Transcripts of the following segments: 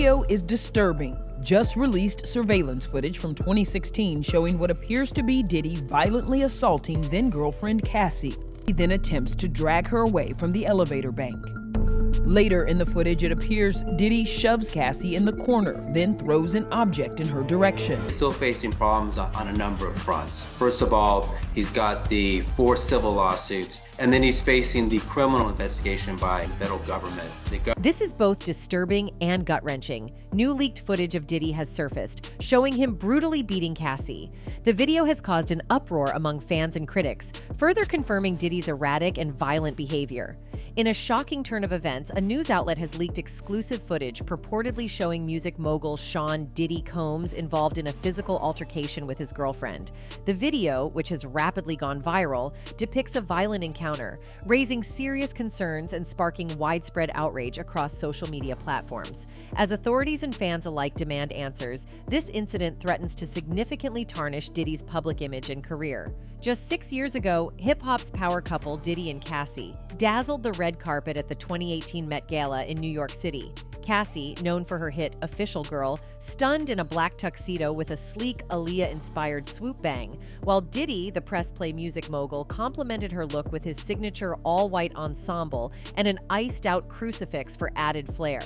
video is disturbing. Just released surveillance footage from 2016 showing what appears to be Diddy violently assaulting then-girlfriend Cassie. He then attempts to drag her away from the elevator bank. Later in the footage, it appears Diddy shoves Cassie in the corner, then throws an object in her direction. Still facing problems on a number of fronts. First of all, he's got the 4 civil lawsuits, and then he's facing the criminal investigation by the federal government. This is both disturbing and gut-wrenching. New leaked footage of Diddy has surfaced, showing him brutally beating Cassie. The video has caused an uproar among fans and critics, further confirming Diddy's erratic and violent behavior. In a shocking turn of events, a news outlet has leaked exclusive footage purportedly showing music mogul Sean "Diddy" Combs involved in a physical altercation with his girlfriend. The video, which has rapidly gone viral, depicts a violent encounter, raising serious concerns and sparking widespread outrage across social media platforms. As authorities and fans alike demand answers, this incident threatens to significantly tarnish Diddy's public image and career. Just 6 years ago, hip-hop's power couple Diddy and Cassie dazzled the red carpet at the 2018 Met Gala in New York City. Cassie, known for her hit Official Girl, stunned in a black tuxedo with a sleek Aaliyah-inspired swoop bang, while Diddy, the press play music mogul, complimented her look with his signature all-white ensemble and an iced-out crucifix for added flair.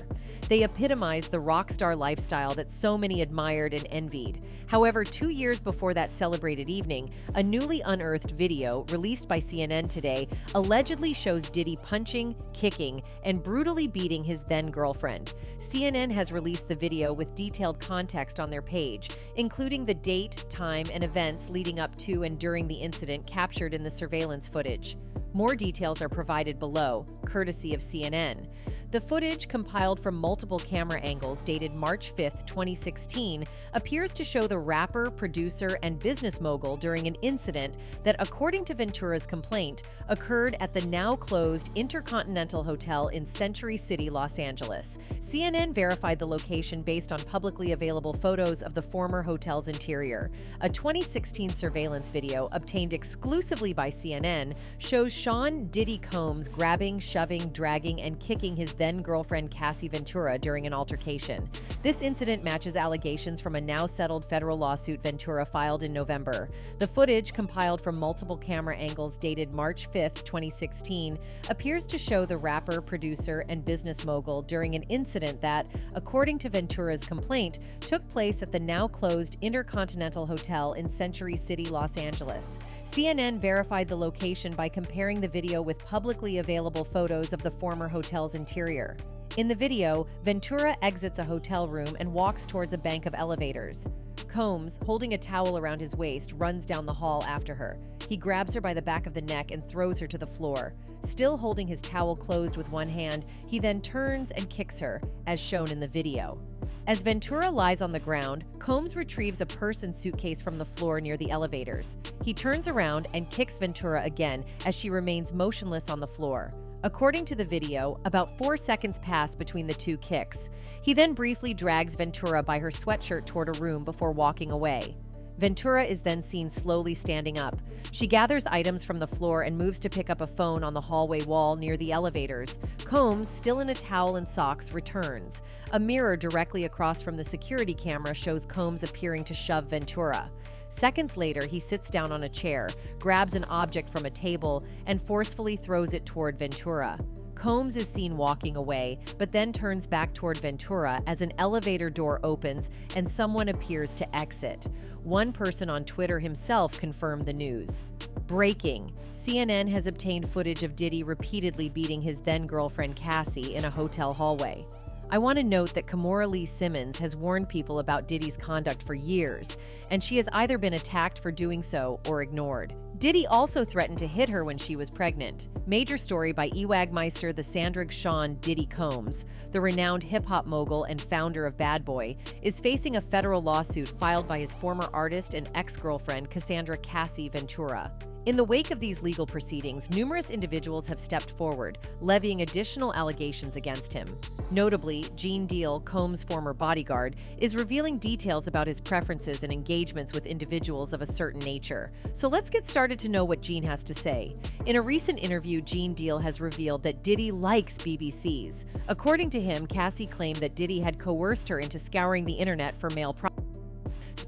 They epitomized the rock star lifestyle that so many admired and envied. However, 2 years before that celebrated evening, a newly unearthed video released by CNN today allegedly shows Diddy punching, kicking, and brutally beating his then-girlfriend. CNN has released the video with detailed context on their page, including the date, time, and events leading up to and during the incident captured in the surveillance footage. More details are provided below, courtesy of CNN. The footage, compiled from multiple camera angles dated March 5, 2016, appears to show the rapper, producer, and business mogul during an incident that, according to Ventura's complaint, occurred at the now-closed Intercontinental Hotel in Century City, Los Angeles. CNN verified the location based on publicly available photos of the former hotel's interior. A 2016 surveillance video obtained exclusively by CNN shows Sean "Diddy" Combs grabbing, shoving, dragging, and kicking his then-girlfriend Cassie Ventura during an altercation. This incident matches allegations from a now-settled federal lawsuit Ventura filed in November. The footage, compiled from multiple camera angles dated March 5, 2016, appears to show the rapper, producer, and business mogul during an incident that, according to Ventura's complaint, took place at the now-closed Intercontinental Hotel in Century City, Los Angeles. CNN verified the location by comparing the video with publicly available photos of the former hotel's interior. In the video, Ventura exits a hotel room and walks towards a bank of elevators. Combs, holding a towel around his waist, runs down the hall after her. He grabs her by the back of the neck and throws her to the floor. Still holding his towel closed with one hand, he then turns and kicks her, as shown in the video. As Ventura lies on the ground, Combs retrieves a purse and suitcase from the floor near the elevators. He turns around and kicks Ventura again as she remains motionless on the floor. According to the video, about 4 seconds pass between the two kicks. He then briefly drags Ventura by her sweatshirt toward a room before walking away. Ventura is then seen slowly standing up. She gathers items from the floor and moves to pick up a phone on the hallway wall near the elevators. Combs, still in a towel and socks, returns. A mirror directly across from the security camera shows Combs appearing to shove Ventura. Seconds later, he sits down on a chair, grabs an object from a table, and forcefully throws it toward Ventura. Combs is seen walking away, but then turns back toward Ventura as an elevator door opens and someone appears to exit. One person on Twitter himself confirmed the news. Breaking: CNN has obtained footage of Diddy repeatedly beating his then-girlfriend Cassie in a hotel hallway. I want to note that Kimora Lee Simmons has warned people about Diddy's conduct for years, and she has either been attacked for doing so or ignored. Diddy also threatened to hit her when she was pregnant. Major story by Ewagmeister the Sandrig Sean "Diddy" Combs, the renowned hip-hop mogul and founder of Bad Boy, is facing a federal lawsuit filed by his former artist and ex-girlfriend Casandra "Cassie" Ventura. In the wake of these legal proceedings, numerous individuals have stepped forward, levying additional allegations against him. Notably, Gene Deal, Combs' former bodyguard, is revealing details about his preferences and engagements with individuals of a certain nature. So let's get started to know what Gene has to say. In a recent interview, Gene Deal has revealed that Diddy likes BBCs. According to him, Cassie claimed that Diddy had coerced her into scouring the internet for male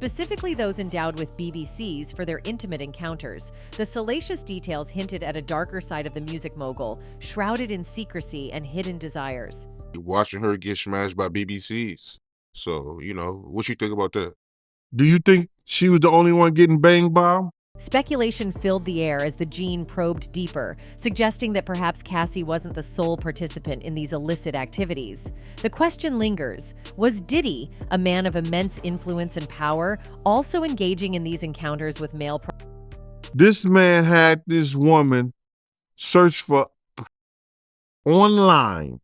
specifically those endowed with BBCs for their intimate encounters. The salacious details hinted at a darker side of the music mogul, shrouded in secrecy and hidden desires. Watching her get smashed by BBCs. So, what you think about that? Do you think she was the only one getting banged by him? Speculation filled the air as the Gene probed deeper, suggesting that perhaps Cassie wasn't the sole participant in these illicit activities. The question lingers: was Diddy, a man of immense influence and power, also engaging in these encounters with male This man had this woman search for online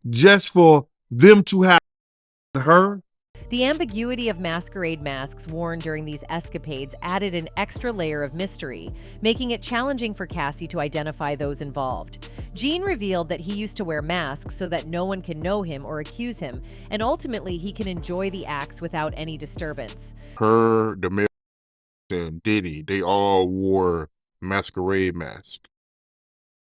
just for them to have her. The ambiguity of masquerade masks worn during these escapades added an extra layer of mystery, making it challenging for Cassie to identify those involved. Gene revealed that he used to wear masks so that no one can know him or accuse him, and ultimately he can enjoy the acts without any disturbance. Her, the male, and Diddy, they all wore masquerade masks.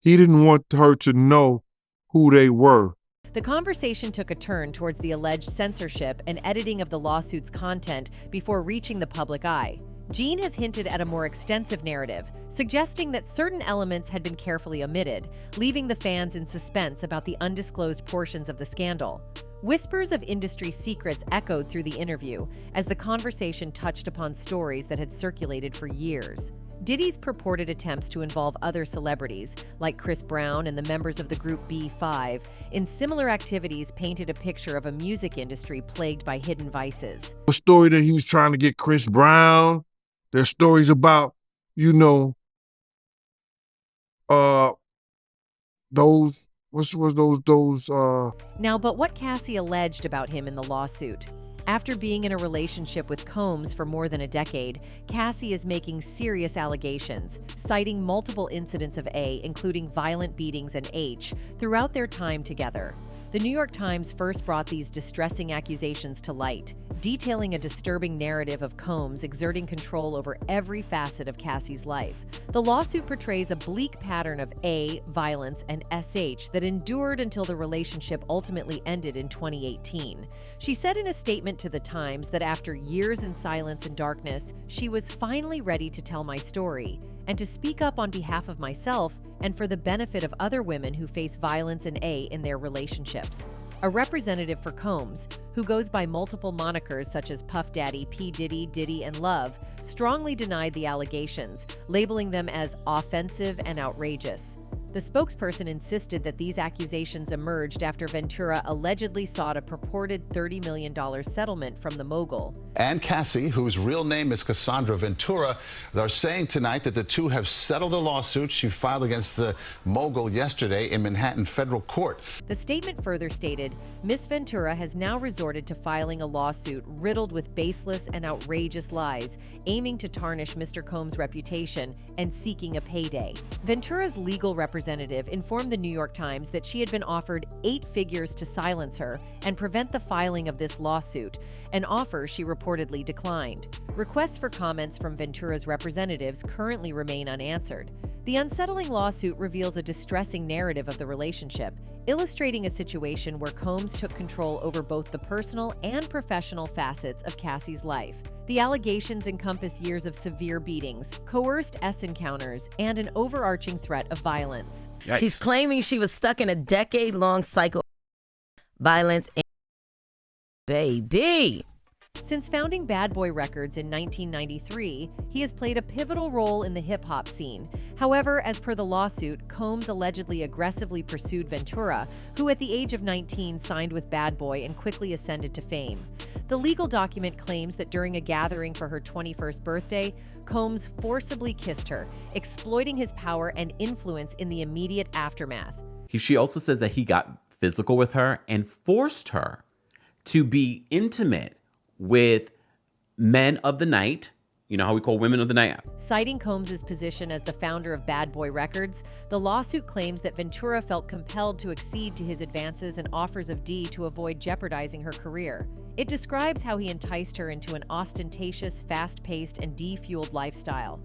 He didn't want her to know who they were. The conversation took a turn towards the alleged censorship and editing of the lawsuit's content before reaching the public eye. Gene has hinted at a more extensive narrative, suggesting that certain elements had been carefully omitted, leaving the fans in suspense about the undisclosed portions of the scandal. Whispers of industry secrets echoed through the interview as the conversation touched upon stories that had circulated for years. Diddy's purported attempts to involve other celebrities, like Chris Brown and the members of the group B5, in similar activities painted a picture of a music industry plagued by hidden vices. A story that he was trying to get Chris Brown. There's stories about, those, Now, but what Cassie alleged about him in the lawsuit? After being in a relationship with Combs for more than a decade, Cassie is making serious allegations, citing multiple incidents of A, including violent beatings, and H, throughout their time together. The New York Times first brought these distressing accusations to light, detailing a disturbing narrative of Combs exerting control over every facet of Cassie's life. The lawsuit portrays a bleak pattern of A, violence, and SH that endured until the relationship ultimately ended in 2018. She said in a statement to the Times that after years in silence and darkness, she was finally ready to tell my story and to speak up on behalf of myself and for the benefit of other women who face violence and A in their relationships. A representative for Combs, who goes by multiple monikers such as Puff Daddy, P. Diddy, Diddy, and Love, strongly denied the allegations, labeling them as offensive and outrageous. The spokesperson insisted that these accusations emerged after Ventura allegedly sought a purported $30 million settlement from the mogul. And Cassie, whose real name is Casandra Ventura, they're saying tonight that the two have settled a lawsuit she filed against the mogul yesterday in Manhattan federal court. The statement further stated, Miss Ventura has now resorted to filing a lawsuit riddled with baseless and outrageous lies, aiming to tarnish Mr. Combs' reputation and seeking a payday. Ventura's legal representative informed the New York Times that she had been offered 8 figures to silence her and prevent the filing of this lawsuit, an offer she reportedly declined. Requests for comments from Ventura's representatives currently remain unanswered. The unsettling lawsuit reveals a distressing narrative of the relationship, illustrating a situation where Combs took control over both the personal and professional facets of Cassie's life. The allegations encompass years of severe beatings, coerced encounters, and an overarching threat of violence. Yikes. She's claiming she was stuck in a decade-long cycle of violence. Baby. Since founding Bad Boy Records in 1993, he has played a pivotal role in the hip-hop scene. However, as per the lawsuit, Combs allegedly aggressively pursued Ventura, who at the age of 19 signed with Bad Boy and quickly ascended to fame. The legal document claims that during a gathering for her 21st birthday, Combs forcibly kissed her, exploiting his power and influence in the immediate aftermath. She also says that he got physical with her and forced her to be intimate with men of the night You know how we call women of the night. Citing Combs' position as the founder of Bad Boy Records, the lawsuit claims that Ventura felt compelled to accede to his advances and offers of D to avoid jeopardizing her career. It describes how he enticed her into an ostentatious, fast-paced, and D-fueled lifestyle.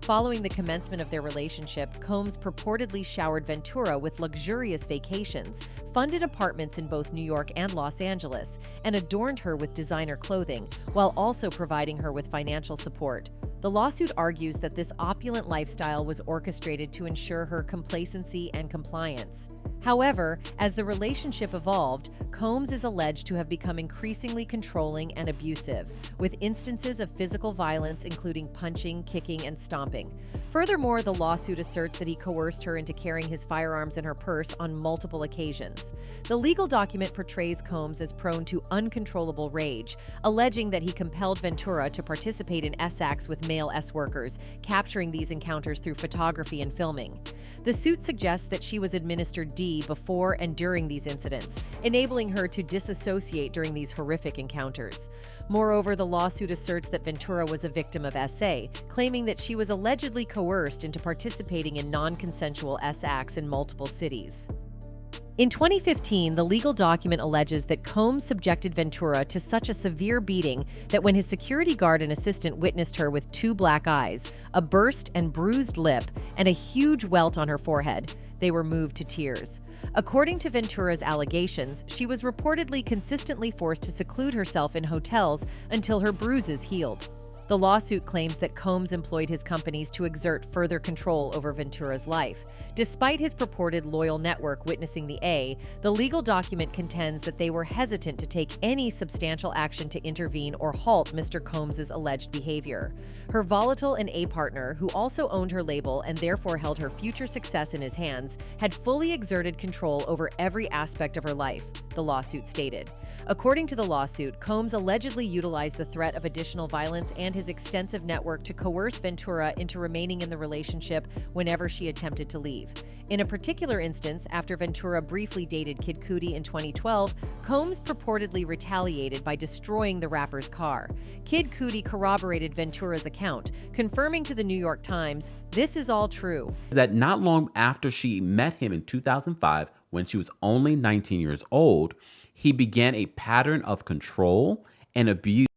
Following the commencement of their relationship, Combs purportedly showered Ventura with luxurious vacations, funded apartments in both New York and Los Angeles, and adorned her with designer clothing, while also providing her with financial support. The lawsuit argues that this opulent lifestyle was orchestrated to ensure her complacency and compliance. However, as the relationship evolved, Combs is alleged to have become increasingly controlling and abusive, with instances of physical violence including punching, kicking, and stomping. Furthermore, the lawsuit asserts that he coerced her into carrying his firearms in her purse on multiple occasions. The legal document portrays Combs as prone to uncontrollable rage, alleging that he compelled Ventura to participate in S-acts with male S-workers, capturing these encounters through photography and filming. The suit suggests that she was administered D before and during these incidents, enabling her to disassociate during these horrific encounters. Moreover, the lawsuit asserts that Ventura was a victim of SA, claiming that she was allegedly coerced into participating in non-consensual S-acts in multiple cities. In 2015, the legal document alleges that Combs subjected Ventura to such a severe beating that when his security guard and assistant witnessed her with 2 black eyes, a burst and bruised lip, and a huge welt on her forehead, they were moved to tears. According to Ventura's allegations, she was reportedly consistently forced to seclude herself in hotels until her bruises healed. The lawsuit claims that Combs employed his companies to exert further control over Ventura's life. Despite his purported loyal network witnessing the A, the legal document contends that they were hesitant to take any substantial action to intervene or halt Mr. Combs' alleged behavior. Her volatile and A partner, who also owned her label and therefore held her future success in his hands, had fully exerted control over every aspect of her life, the lawsuit stated. According to the lawsuit, Combs allegedly utilized the threat of additional violence and his extensive network to coerce Ventura into remaining in the relationship whenever she attempted to leave. In a particular instance, after Ventura briefly dated Kid Cudi in 2012, Combs purportedly retaliated by destroying the rapper's car. Kid Cudi corroborated Ventura's account, confirming to the New York Times, "This is all true." That not long after she met him in 2005, when she was only 19 years old, he began a pattern of control and abuse.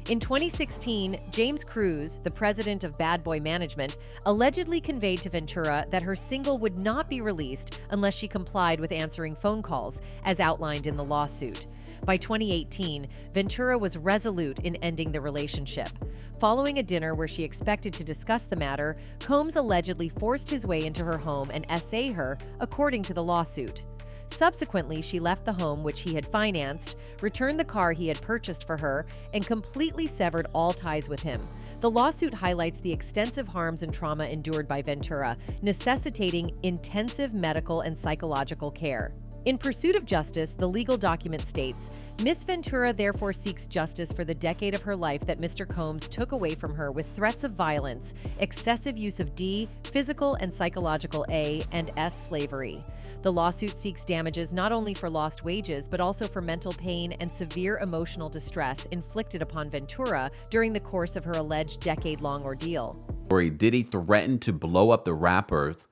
In 2016, James Cruz, the president of Bad Boy Management, allegedly conveyed to Ventura that her single would not be released unless she complied with answering phone calls, as outlined in the lawsuit. By 2018, Ventura was resolute in ending the relationship. Following a dinner where she expected to discuss the matter, Combs allegedly forced his way into her home and essayed her, according to the lawsuit. Subsequently, she left the home which he had financed, returned the car he had purchased for her, and completely severed all ties with him. The lawsuit highlights the extensive harms and trauma endured by Ventura, necessitating intensive medical and psychological care. In pursuit of justice, the legal document states, Miss Ventura therefore seeks justice for the decade of her life that Mr. Combs took away from her with threats of violence, excessive use of D, physical and psychological A, and S slavery. The lawsuit seeks damages not only for lost wages, but also for mental pain and severe emotional distress inflicted upon Ventura during the course of her alleged decade-long ordeal. Diddy threatened to blow up the rapper's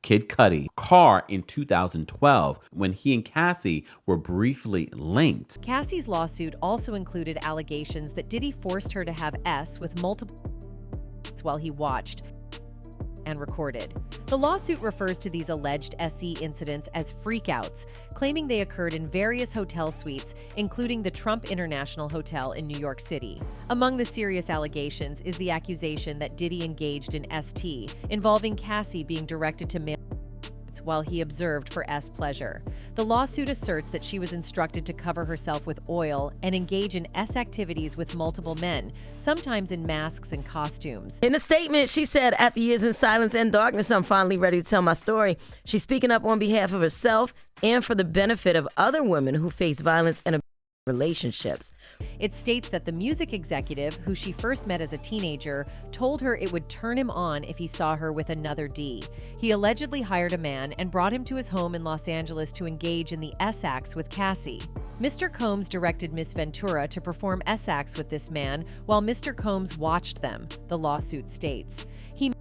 Kid Cudi car in 2012 when he and Cassie were briefly linked. Cassie's lawsuit also included allegations that Diddy forced her to have S with multiple while he watched and recorded. The lawsuit refers to these alleged SE incidents as freakouts, claiming they occurred in various hotel suites, including the Trump International Hotel in New York City. Among the serious allegations is the accusation that Diddy engaged in ST, involving Cassie being directed to male while he observed for S pleasure. The lawsuit asserts that she was instructed to cover herself with oil and engage in S activities with multiple men, sometimes in masks and costumes. In a statement, she said, "After years in silence and darkness, I'm finally ready to tell my story." She's speaking up on behalf of herself and for the benefit of other women who face violence and relationships. It states that the music executive, who she first met as a teenager, told her it would turn him on if he saw her with another D. He allegedly hired a man and brought him to his home in Los Angeles to engage in the S acts with Cassie. Mr. Combs directed Miss Ventura to perform S acts with this man while Mr. Combs watched them, the lawsuit states. He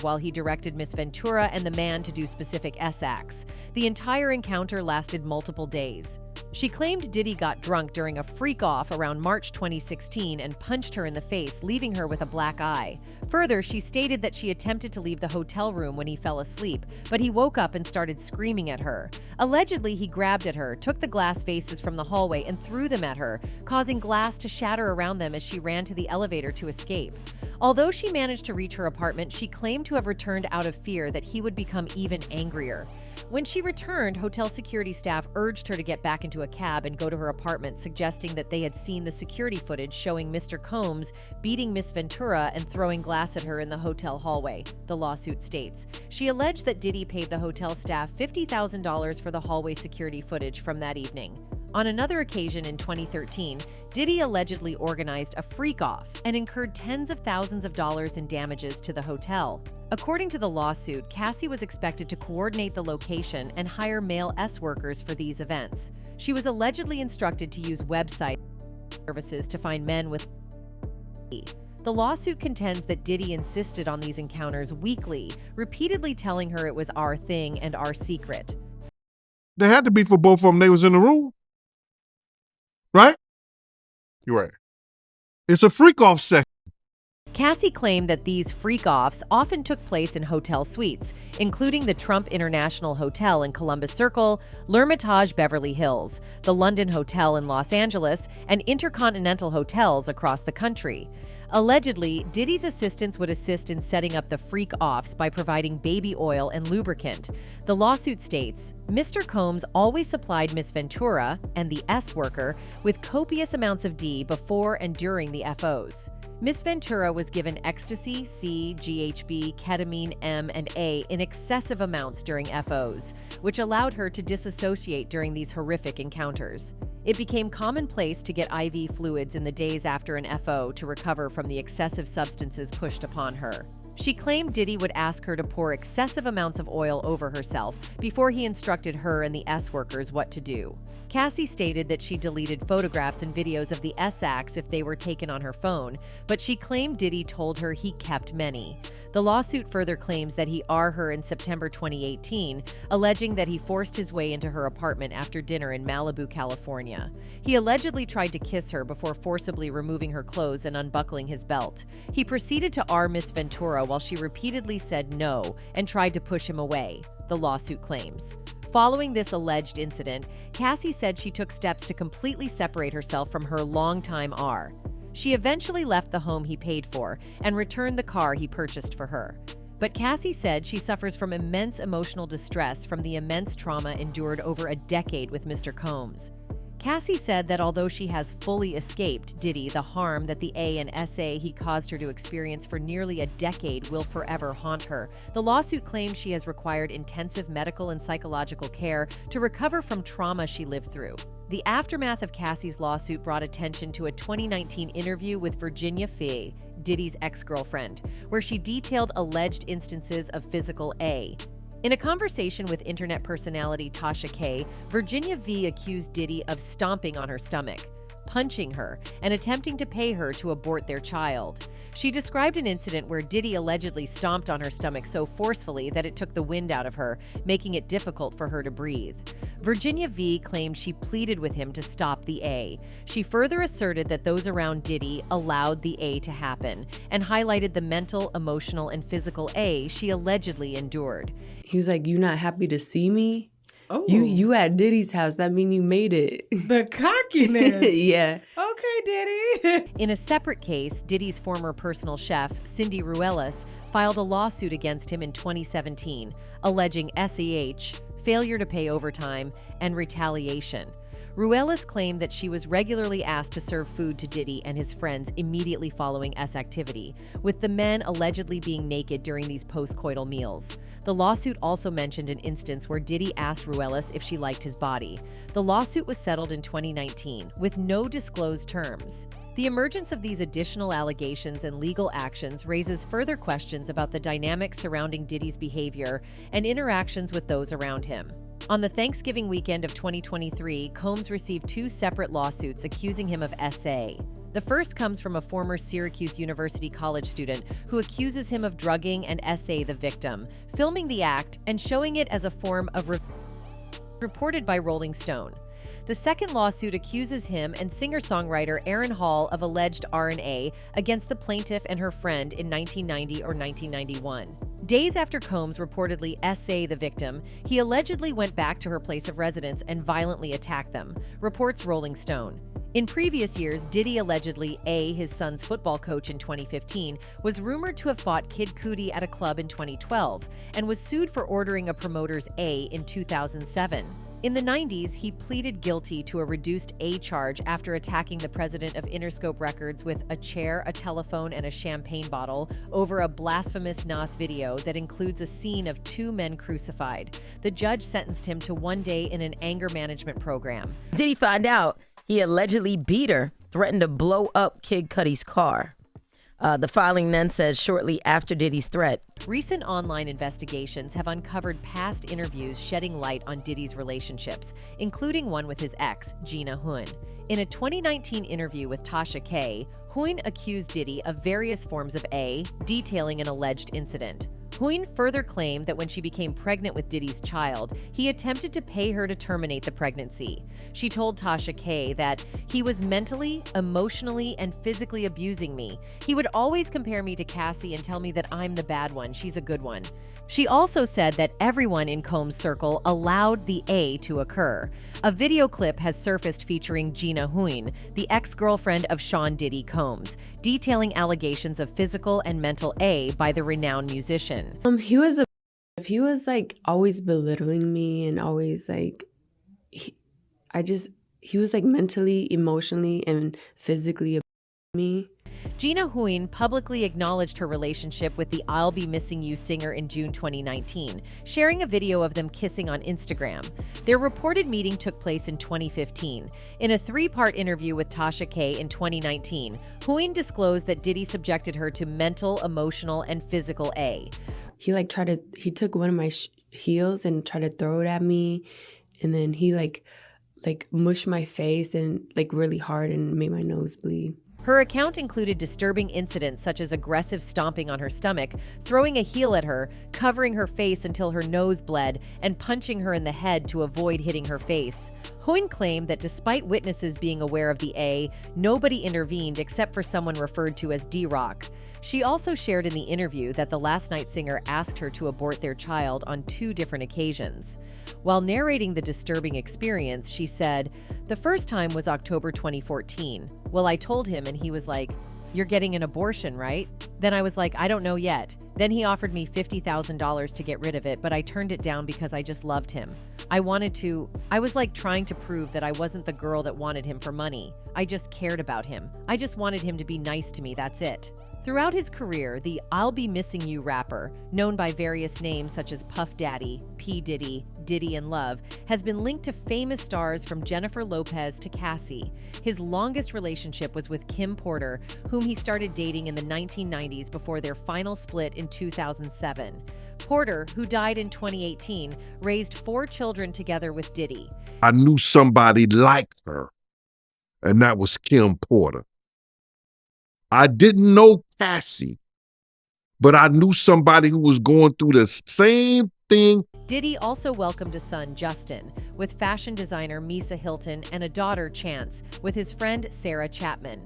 while he directed Miss Ventura and the man to do specific S acts. The entire encounter lasted multiple days. She claimed Diddy got drunk during a freak-off around March 2016 and punched her in the face, leaving her with a black eye. Further, she stated that she attempted to leave the hotel room when he fell asleep, but he woke up and started screaming at her. Allegedly, he grabbed at her, took the glass vases from the hallway and threw them at her, causing glass to shatter around them as she ran to the elevator to escape. Although she managed to reach her apartment, she claimed to have returned out of fear that he would become even angrier. When she returned, hotel security staff urged her to get back into a cab and go to her apartment, suggesting that they had seen the security footage showing Mr. Combs beating Miss Ventura and throwing glass at her in the hotel hallway, the lawsuit states. She alleged that Diddy paid the hotel staff $50,000 for the hallway security footage from that evening. On another occasion in 2013, Diddy allegedly organized a freak-off and incurred tens of thousands of dollars in damages to the hotel. According to the lawsuit, Cassie was expected to coordinate the location and hire male S-workers for these events. She was allegedly instructed to use website services to find men with The lawsuit contends that Diddy insisted on these encounters weekly, repeatedly telling her it was our thing and our secret. They had to be for both of them. They was in the room. Right? You're right. It's a freak-off section. Cassie claimed that these freak-offs often took place in hotel suites, including the Trump International Hotel in Columbus Circle, L'Hermitage Beverly Hills, the London Hotel in Los Angeles, and intercontinental hotels across the country. Allegedly, Diddy's assistants would assist in setting up the freak-offs by providing baby oil and lubricant. The lawsuit states, Mr. Combs always supplied Miss Ventura and the S-worker with copious amounts of D before and during the FOs. Miss Ventura was given ecstasy, C, GHB, ketamine, M, and A in excessive amounts during FOs, which allowed her to disassociate during these horrific encounters. It became commonplace to get IV fluids in the days after an FO to recover from the excessive substances pushed upon her. She claimed Diddy would ask her to pour excessive amounts of oil over herself before he instructed her and the S-workers what to do. Cassie stated that she deleted photographs and videos of the S-acts if they were taken on her phone, but she claimed Diddy told her he kept many. The lawsuit further claims that he R her in September 2018, alleging that he forced his way into her apartment after dinner in Malibu, California. He allegedly tried to kiss her before forcibly removing her clothes and unbuckling his belt. He proceeded to R Miss Ventura while she repeatedly said no and tried to push him away, the lawsuit claims. Following this alleged incident, Cassie said she took steps to completely separate herself from her longtime R. She eventually left the home he paid for and returned the car he purchased for her. But Cassie said she suffers from immense emotional distress from the immense trauma endured over a decade with Mr. Combs. Cassie said that although she has fully escaped Diddy, the harm that the A and SA he caused her to experience for nearly a decade will forever haunt her. The lawsuit claims she has required intensive medical and psychological care to recover from trauma she lived through. The aftermath of Cassie's lawsuit brought attention to a 2019 interview with Gina Hu, Diddy's ex-girlfriend, where she detailed alleged instances of physical A. In a conversation with internet personality Tasha K, Gina Hu accused Diddy of stomping on her stomach, punching her, and attempting to pay her to abort their child. She described an incident where Diddy allegedly stomped on her stomach so forcefully that it took the wind out of her, making it difficult for her to breathe. Gina Hu claimed she pleaded with him to stop the A. She further asserted that those around Diddy allowed the A to happen, and highlighted the mental, emotional, and physical A she allegedly endured. He was like, "You not happy to see me? Oh, You at Diddy's house. That mean you made it." the cockiness. Yeah. Okay, Diddy. In a separate case, Diddy's former personal chef, Cindy Ruelas, filed a lawsuit against him in 2017, alleging SEH, failure to pay overtime, and retaliation. Ruelas claimed that she was regularly asked to serve food to Diddy and his friends immediately following S activity, with the men allegedly being naked during these post-coital meals. The lawsuit also mentioned an instance where Diddy asked Ruelas if she liked his body. The lawsuit was settled in 2019, with no disclosed terms. The emergence of these additional allegations and legal actions raises further questions about the dynamics surrounding Diddy's behavior and interactions with those around him. On the Thanksgiving weekend of 2023, Combs received 2 separate lawsuits accusing him of SA. The first comes from a former Syracuse University college student who accuses him of drugging and SA the victim, filming the act, and showing it as a form of reported by Rolling Stone. The second lawsuit accuses him and singer-songwriter Aaron Hall of alleged R&A against the plaintiff and her friend in 1990 or 1991. Days after Combs reportedly SA the victim, he allegedly went back to her place of residence and violently attacked them, reports Rolling Stone. In previous years, Diddy allegedly his son's football coach in 2015, was rumored to have fought Kid Cudi at a club in 2012 and was sued for ordering a promoter's in 2007. In the 90s, he pleaded guilty to a reduced charge after attacking the president of Interscope Records with a chair, a telephone, and a champagne bottle over a blasphemous Nas video that includes a scene of 2 men crucified. The judge sentenced him to 1 day in an anger management program. Diddy find out he allegedly beat her, threatened to blow up Kid Cudi's car. The filing then says shortly after Diddy's threat. Recent online investigations have uncovered past interviews shedding light on Diddy's relationships, including one with his ex, Gina Hu. In a 2019 interview with Tasha K, Hu accused Diddy of various forms of detailing an alleged incident. Hu further claimed that when she became pregnant with Diddy's child, he attempted to pay her to terminate the pregnancy. She told Tasha K that he was mentally, emotionally, and physically abusing me. He would always compare me to Cassie and tell me that I'm the bad one, she's a good one. She also said that everyone in Combs' circle allowed the to occur. A video clip has surfaced featuring Gina Hu, the ex-girlfriend of Sean Diddy Combs, detailing allegations of physical and mental by the renowned musician. He was like always belittling me and always like he was like mentally, emotionally, and physically abusing me. Gina Hu publicly acknowledged her relationship with the I'll Be Missing You singer in June 2019, sharing a video of them kissing on Instagram. Their reported meeting took place in 2015. In a 3-part interview with Tasha K in 2019, Hu disclosed that Diddy subjected her to mental, emotional, and physical He took one of my heels and tried to throw it at me, and then he like mushed my face and like really hard and made my nose bleed. Her account included disturbing incidents such as aggressive stomping on her stomach, throwing a heel at her, covering her face until her nose bled, and punching her in the head to avoid hitting her face. Hu claimed that despite witnesses being aware of the nobody intervened except for someone referred to as D-Rock. She also shared in the interview that the Last Night singer asked her to abort their child on 2 different occasions. While narrating the disturbing experience, she said, "The first time was October 2014. Well, I told him and he was like, 'You're getting an abortion, right?' Then I was like, 'I don't know yet.' Then he offered me $50,000 to get rid of it, but I turned it down because I just loved him. I was like trying to prove that I wasn't the girl that wanted him for money. I just cared about him. I just wanted him to be nice to me, that's it." Throughout his career, the I'll Be Missing You rapper, known by various names such as Puff Daddy, P. Diddy, Diddy and Love, has been linked to famous stars from Jennifer Lopez to Cassie. His longest relationship was with Kim Porter, whom he started dating in the 1990s before their final split in 2007. Porter, who died in 2018, raised 4 children together with Diddy. I knew somebody like her, and that was Kim Porter. I didn't know Cassie, but I knew somebody who was going through the same thing. Diddy also welcomed a son, Justin, with fashion designer Misa Hilton, and a daughter, Chance, with his friend Sarah Chapman.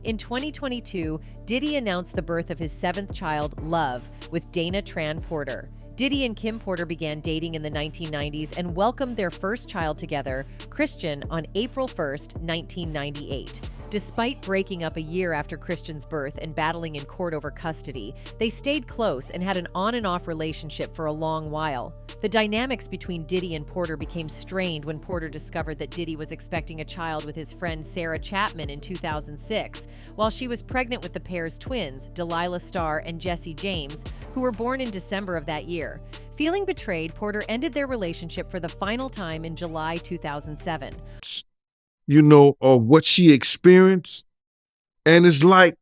In 2022, Diddy announced the birth of his 7th child, Love, with Dana Tran Porter. Diddy and Kim Porter began dating in the 1990s and welcomed their first child together, Christian, on April 1st, 1998. Despite breaking up a year after Christian's birth and battling in court over custody, they stayed close and had an on and off relationship for a long while. The dynamics between Diddy and Porter became strained when Porter discovered that Diddy was expecting a child with his friend Sarah Chapman in 2006, while she was pregnant with the pair's twins, Delilah Starr and Jesse James, who were born in December of that year. Feeling betrayed, Porter ended their relationship for the final time in July 2007. Of what she experienced. And it's like,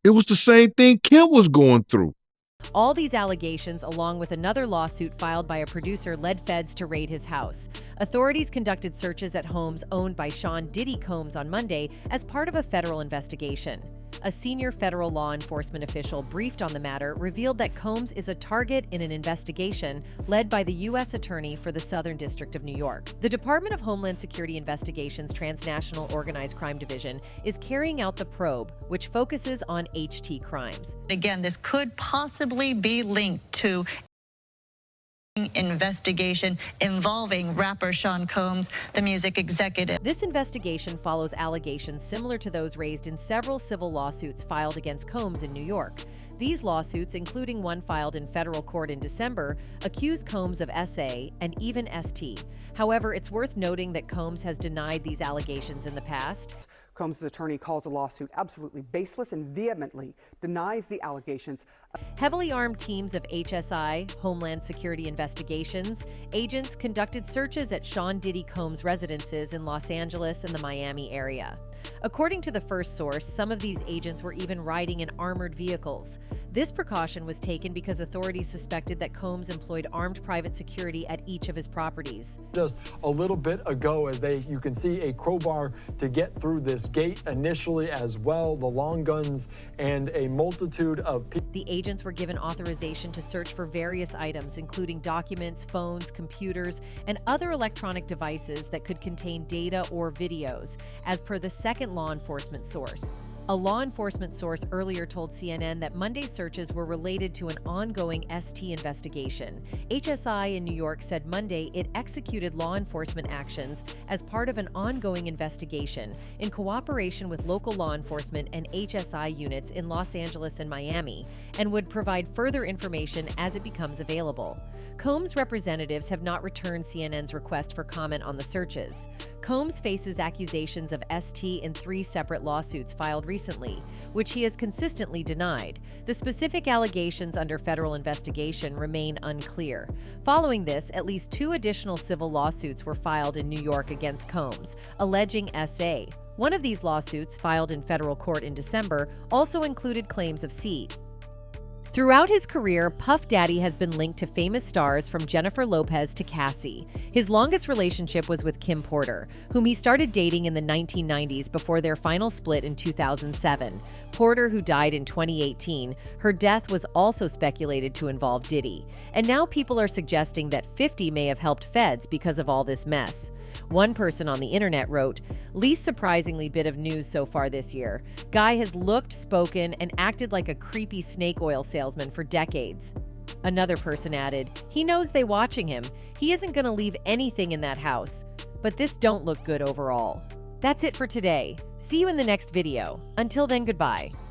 it was the same thing Kim was going through. All these allegations, along with another lawsuit filed by a producer, led feds to raid his house. Authorities conducted searches at homes owned by Sean Diddy Combs on Monday as part of a federal investigation. A senior federal law enforcement official briefed on the matter revealed that Combs is a target in an investigation led by the U.S. Attorney for the Southern District of New York. The Department of Homeland Security Investigations Transnational Organized Crime Division is carrying out the probe, which focuses on HT crimes. Again, this could possibly be linked to investigation involving rapper Sean Combs, the music executive. This investigation follows allegations similar to those raised in several civil lawsuits filed against Combs in New York. These lawsuits, including one filed in federal court in December, accuse Combs of SA and even ST. However, it's worth noting that Combs has denied these allegations in the past. Combs' attorney calls the lawsuit absolutely baseless and vehemently denies the allegations. Heavily armed teams of HSI, Homeland Security Investigations, agents conducted searches at Sean Diddy Combs' residences in Los Angeles and the Miami area. According to the first source, some of these agents were even riding in armored vehicles. This precaution was taken because authorities suspected that Combs employed armed private security at each of his properties. Just a little bit ago, as you can see a crowbar to get through this gate initially, as well, the long guns and a multitude of people. The agents were given authorization to search for various items, including documents, phones, computers, and other electronic devices that could contain data or videos, as per the second law enforcement source. A law enforcement source earlier told CNN that Monday's searches were related to an ongoing ST investigation. HSI in New York said Monday it executed law enforcement actions as part of an ongoing investigation in cooperation with local law enforcement and HSI units in Los Angeles and Miami, and would provide further information as it becomes available. Combs' representatives have not returned CNN's request for comment on the searches. Combs faces accusations of ST in 3 separate lawsuits filed recently, which he has consistently denied. The specific allegations under federal investigation remain unclear. Following this, at least 2 additional civil lawsuits were filed in New York against Combs, alleging SA. One of these lawsuits, filed in federal court in December, also included claims of seed. Throughout his career, Puff Daddy has been linked to famous stars from Jennifer Lopez to Cassie. His longest relationship was with Kim Porter, whom he started dating in the 1990s before their final split in 2007. Porter, who died in 2018, her death was also speculated to involve Diddy. And now people are suggesting that 50 may have helped feds because of all this mess. One person on the internet wrote, "Least surprisingly bit of news so far this year. Guy has looked, spoken, and acted like a creepy snake oil salesman for decades." Another person added, "He knows they watching him. He isn't gonna leave anything in that house. But this don't look good overall." That's it for today. See you in the next video. Until then, goodbye.